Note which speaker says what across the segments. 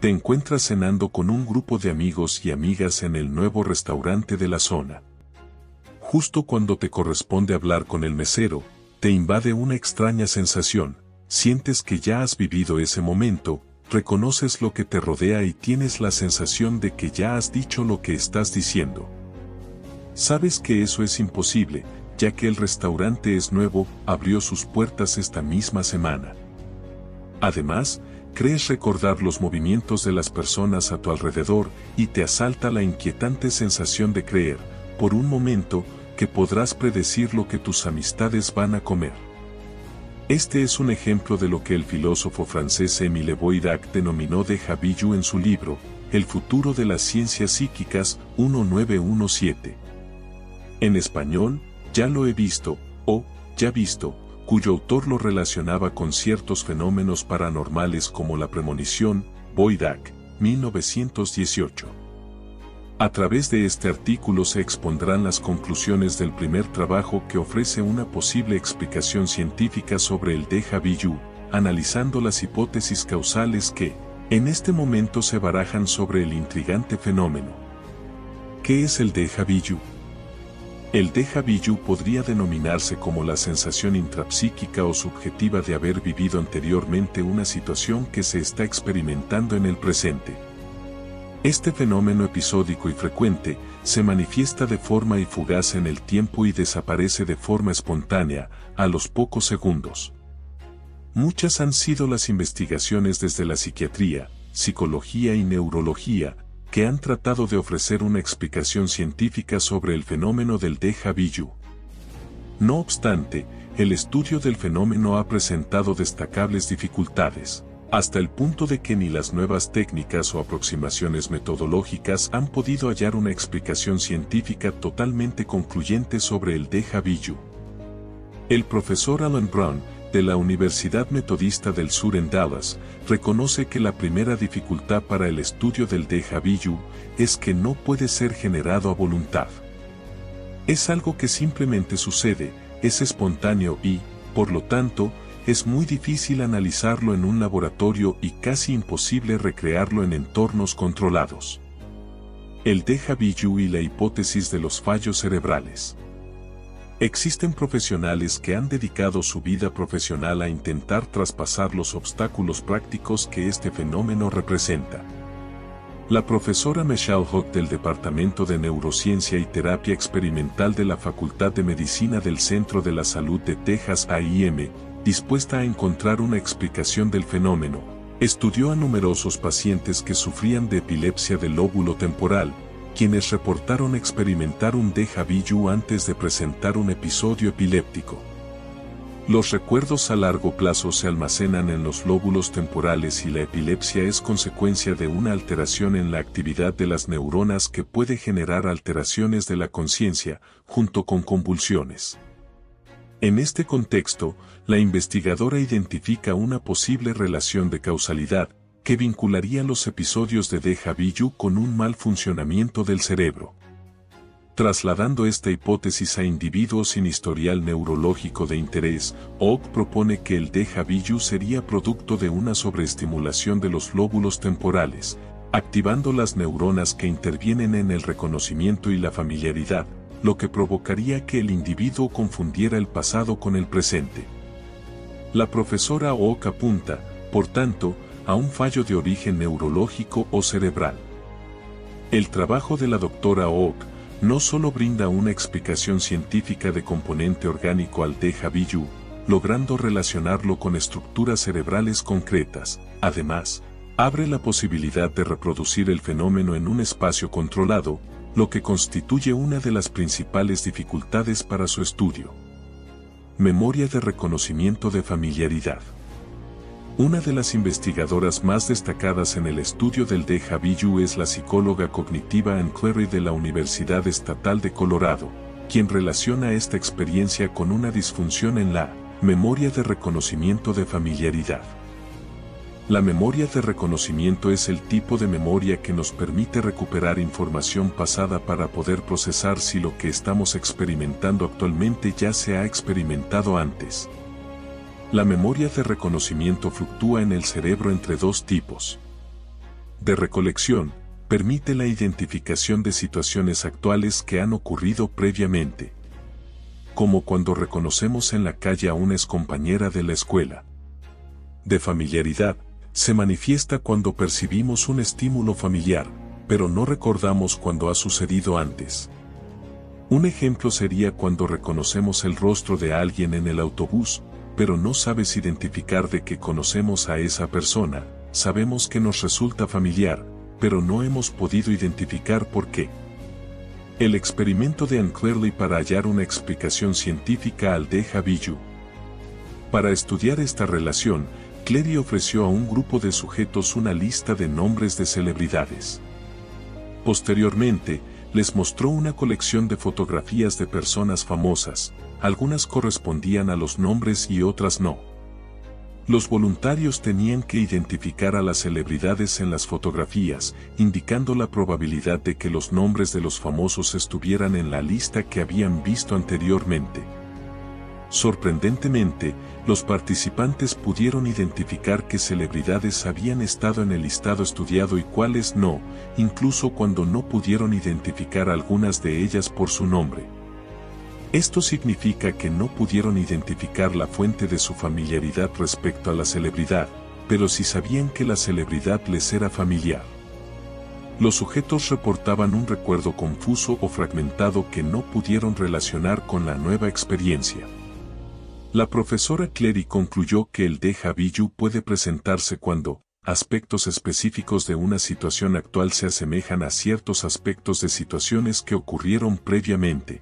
Speaker 1: Te encuentras cenando con un grupo de amigos y amigas en el nuevo restaurante de la zona. Justo cuando te corresponde hablar con el mesero, te invade una extraña sensación, sientes que ya has vivido ese momento, reconoces lo que te rodea y tienes la sensación de que ya has dicho lo que estás diciendo. Sabes que eso es imposible, ya que el restaurante es nuevo, abrió sus puertas esta misma semana. Además, crees recordar los movimientos de las personas a tu alrededor y te asalta la inquietante sensación de creer, por un momento, que podrás predecir lo que tus amistades van a comer. Este es un ejemplo de lo que el filósofo francés Émile Boidac denominó déjà vu en su libro, El futuro de las ciencias psíquicas, 1917. En español, Ya lo he visto, o Ya visto, cuyo autor lo relacionaba con ciertos fenómenos paranormales como la premonición, Boidac, 1918. A través de este artículo se expondrán las conclusiones del primer trabajo que ofrece una posible explicación científica sobre el déjà vu, analizando las hipótesis causales que, en este momento se barajan sobre el intrigante fenómeno. ¿Qué es el déjà vu? El déjà vu podría denominarse como la sensación intrapsíquica o subjetiva de haber vivido anteriormente una situación que se está experimentando en el presente. Este fenómeno episódico y frecuente se manifiesta de forma fugaz en el tiempo y desaparece de forma espontánea, a los pocos segundos. Muchas han sido las investigaciones desde la psiquiatría, psicología y neurología, que han tratado de ofrecer una explicación científica sobre el fenómeno del déjà vu. No obstante, el estudio del fenómeno ha presentado destacables dificultades, hasta el punto de que ni las nuevas técnicas o aproximaciones metodológicas han podido hallar una explicación científica totalmente concluyente sobre el déjà vu. El profesor Alan Brown, de la Universidad Metodista del Sur en Dallas, reconoce que la primera dificultad para el estudio del déjà vu es que no puede ser generado a voluntad. Es algo que simplemente sucede, es espontáneo y, por lo tanto, es muy difícil analizarlo en un laboratorio y casi imposible recrearlo en entornos controlados. El déjà vu y la hipótesis de los fallos cerebrales. Existen profesionales que han dedicado su vida profesional a intentar traspasar los obstáculos prácticos que este fenómeno representa. La profesora Michelle Hook del Departamento de Neurociencia y Terapia Experimental de la Facultad de Medicina del Centro de la Salud de Texas A&M, dispuesta a encontrar una explicación del fenómeno, estudió a numerosos pacientes que sufrían de epilepsia del lóbulo temporal, quienes reportaron experimentar un déjà vu antes de presentar un episodio epiléptico. Los recuerdos a largo plazo se almacenan en los lóbulos temporales y la epilepsia es consecuencia de una alteración en la actividad de las neuronas que puede generar alteraciones de la conciencia, junto con convulsiones. En este contexto, la investigadora identifica una posible relación de causalidad, que vincularía los episodios de déjà vu con un mal funcionamiento del cerebro. Trasladando esta hipótesis a individuos sin historial neurológico de interés, Hook propone que el déjà vu sería producto de una sobreestimulación de los lóbulos temporales, activando las neuronas que intervienen en el reconocimiento y la familiaridad, lo que provocaría que el individuo confundiera el pasado con el presente. La profesora Hook apunta, por tanto, a un fallo de origen neurológico o cerebral. El trabajo de la doctora Hook no solo brinda una explicación científica de componente orgánico al déjà vu, logrando relacionarlo con estructuras cerebrales concretas, además, abre la posibilidad de reproducir el fenómeno en un espacio controlado, lo que constituye una de las principales dificultades para su estudio. Memoria de reconocimiento de familiaridad. Una de las investigadoras más destacadas en el estudio del déjà vu es la psicóloga cognitiva Ann Cleary de la Universidad Estatal de Colorado, quien relaciona esta experiencia con una disfunción en la memoria de reconocimiento de familiaridad. La memoria de reconocimiento es el tipo de memoria que nos permite recuperar información pasada para poder procesar si lo que estamos experimentando actualmente ya se ha experimentado antes. La memoria de reconocimiento fluctúa en el cerebro entre dos tipos. de recolección, permite la identificación de situaciones actuales que han ocurrido previamente. Como cuando reconocemos en la calle a una excompañera de la escuela. De familiaridad, se manifiesta cuando percibimos un estímulo familiar, pero no recordamos cuando ha sucedido antes. Un ejemplo sería cuando reconocemos el rostro de alguien en el autobús, pero no sabes identificar de que conocemos a esa persona, sabemos que nos resulta familiar, pero no hemos podido identificar por qué. El experimento de Anne Cleary para hallar una explicación científica al déjà vu. Para estudiar esta relación, Cleary ofreció a un grupo de sujetos una lista de nombres de celebridades. Posteriormente, les mostró una colección de fotografías de personas famosas, algunas correspondían a los nombres y otras no. Los voluntarios tenían que identificar a las celebridades en las fotografías, indicando la probabilidad de que los nombres de los famosos estuvieran en la lista que habían visto anteriormente. Sorprendentemente, los participantes pudieron identificar qué celebridades habían estado en el listado estudiado y cuáles no, incluso cuando no pudieron identificar algunas de ellas por su nombre. Esto significa que no pudieron identificar la fuente de su familiaridad respecto a la celebridad, pero sí sabían que la celebridad les era familiar. Los sujetos reportaban un recuerdo confuso o fragmentado que no pudieron relacionar con la nueva experiencia. La profesora Cleary concluyó que el déjà vu puede presentarse cuando aspectos específicos de una situación actual se asemejan a ciertos aspectos de situaciones que ocurrieron previamente.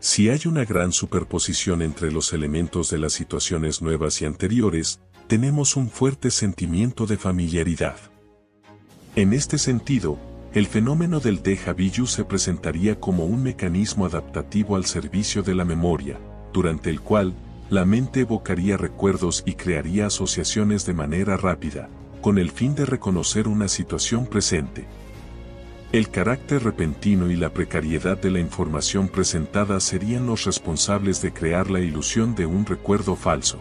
Speaker 1: Si hay una gran superposición entre los elementos de las situaciones nuevas y anteriores, tenemos un fuerte sentimiento de familiaridad. En este sentido, el fenómeno del déjà vu se presentaría como un mecanismo adaptativo al servicio de la memoria, durante el cual, la mente evocaría recuerdos y crearía asociaciones de manera rápida, con el fin de reconocer una situación presente. El carácter repentino y la precariedad de la información presentada serían los responsables de crear la ilusión de un recuerdo falso.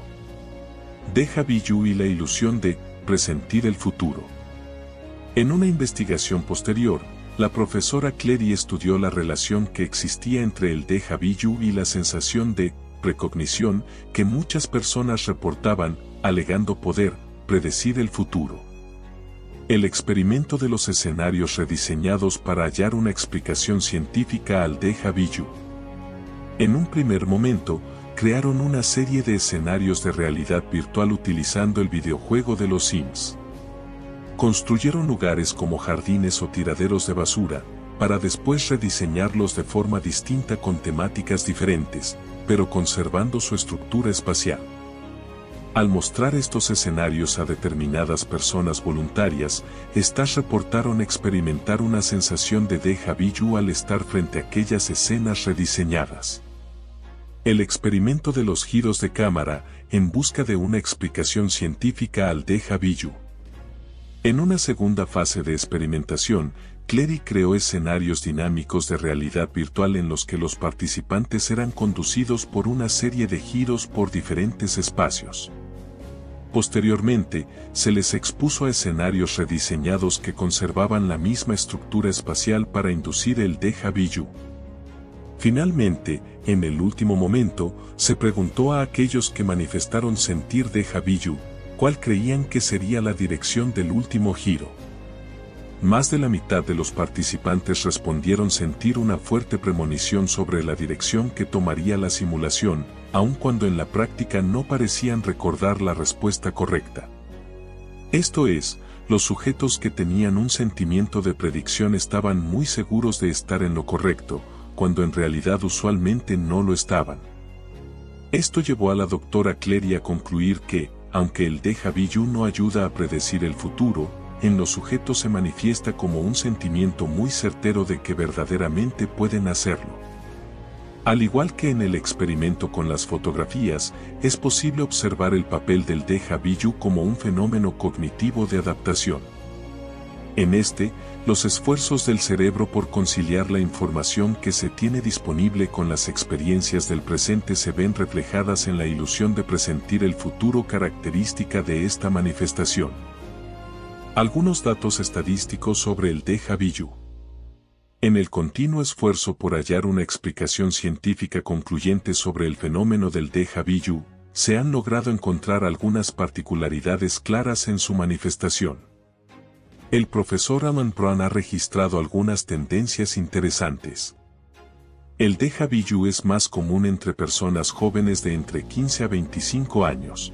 Speaker 1: Déjà vu y la ilusión de presentir el futuro. En una investigación posterior, la profesora Cleary estudió la relación que existía entre el déjà vu y la sensación de precognición que muchas personas reportaban, alegando poder predecir el futuro. El experimento de los escenarios rediseñados para hallar una explicación científica al déjà vu. En un primer momento, crearon una serie de escenarios de realidad virtual utilizando el videojuego de los Sims. Construyeron lugares como jardines o tiraderos de basura, para después rediseñarlos de forma distinta con temáticas diferentes, pero conservando su estructura espacial. Al mostrar estos escenarios a determinadas personas voluntarias, estas reportaron experimentar una sensación de déjà vu al estar frente a aquellas escenas rediseñadas. El experimento de los giros de cámara, en busca de una explicación científica al déjà vu. En una segunda fase de experimentación, Cleary creó escenarios dinámicos de realidad virtual en los que los participantes eran conducidos por una serie de giros por diferentes espacios. Posteriormente, se les expuso a escenarios rediseñados que conservaban la misma estructura espacial para inducir el déjà vu. Finalmente, en el último momento, se preguntó a aquellos que manifestaron sentir déjà vu, cuál creían que sería la dirección del último giro. Más de la mitad de los participantes respondieron sentir una fuerte premonición sobre la dirección que tomaría la simulación, aun cuando en la práctica no parecían recordar la respuesta correcta. Esto es, los sujetos que tenían un sentimiento de predicción estaban muy seguros de estar en lo correcto, cuando en realidad usualmente no lo estaban. Esto llevó a la doctora Cleary a concluir que, aunque el déjà vu no ayuda a predecir el futuro, en los sujetos se manifiesta como un sentimiento muy certero de que verdaderamente pueden hacerlo. Al igual que en el experimento con las fotografías, es posible observar el papel del déjà vu como un fenómeno cognitivo de adaptación. En este, los esfuerzos del cerebro por conciliar la información que se tiene disponible con las experiencias del presente se ven reflejadas en la ilusión de presentir el futuro característica de esta manifestación. Algunos datos estadísticos sobre el déjà vu. En el continuo esfuerzo por hallar una explicación científica concluyente sobre el fenómeno del déjà vu, se han logrado encontrar algunas particularidades claras en su manifestación. El profesor Alan Brown ha registrado algunas tendencias interesantes. El déjà vu es más común entre personas jóvenes de entre 15 a 25 años.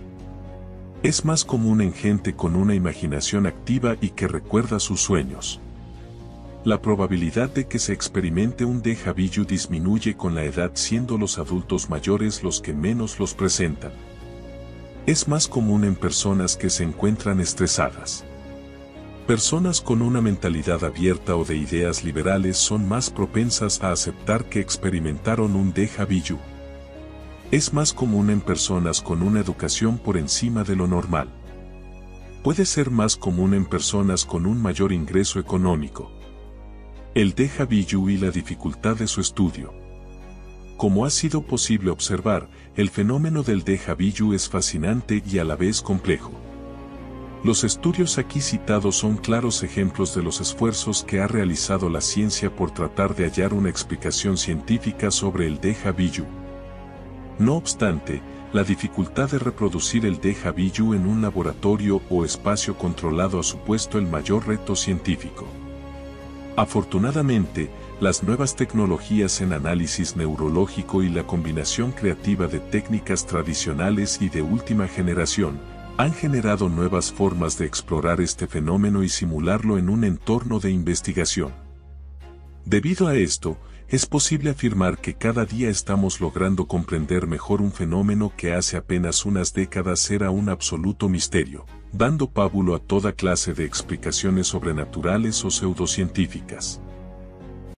Speaker 1: Es más común en gente con una imaginación activa y que recuerda sus sueños. La probabilidad de que se experimente un déjà vu disminuye con la edad, siendo los adultos mayores los que menos los presentan. Es más común en personas que se encuentran estresadas. Personas con una mentalidad abierta o de ideas liberales son más propensas a aceptar que experimentaron un déjà vu. Es más común en personas con una educación por encima de lo normal. Puede ser más común en personas con un mayor ingreso económico. El déjà vu y la dificultad de su estudio. Como ha sido posible observar, el fenómeno del déjà vu es fascinante y a la vez complejo. Los estudios aquí citados son claros ejemplos de los esfuerzos que ha realizado la ciencia por tratar de hallar una explicación científica sobre el déjà vu. No obstante, la dificultad de reproducir el déjà vu en un laboratorio o espacio controlado ha supuesto el mayor reto científico. Afortunadamente, las nuevas tecnologías en análisis neurológico y la combinación creativa de técnicas tradicionales y de última generación, han generado nuevas formas de explorar este fenómeno y simularlo en un entorno de investigación. Debido a esto, es posible afirmar que cada día estamos logrando comprender mejor un fenómeno que hace apenas unas décadas era un absoluto misterio, dando pábulo a toda clase de explicaciones sobrenaturales o pseudocientíficas.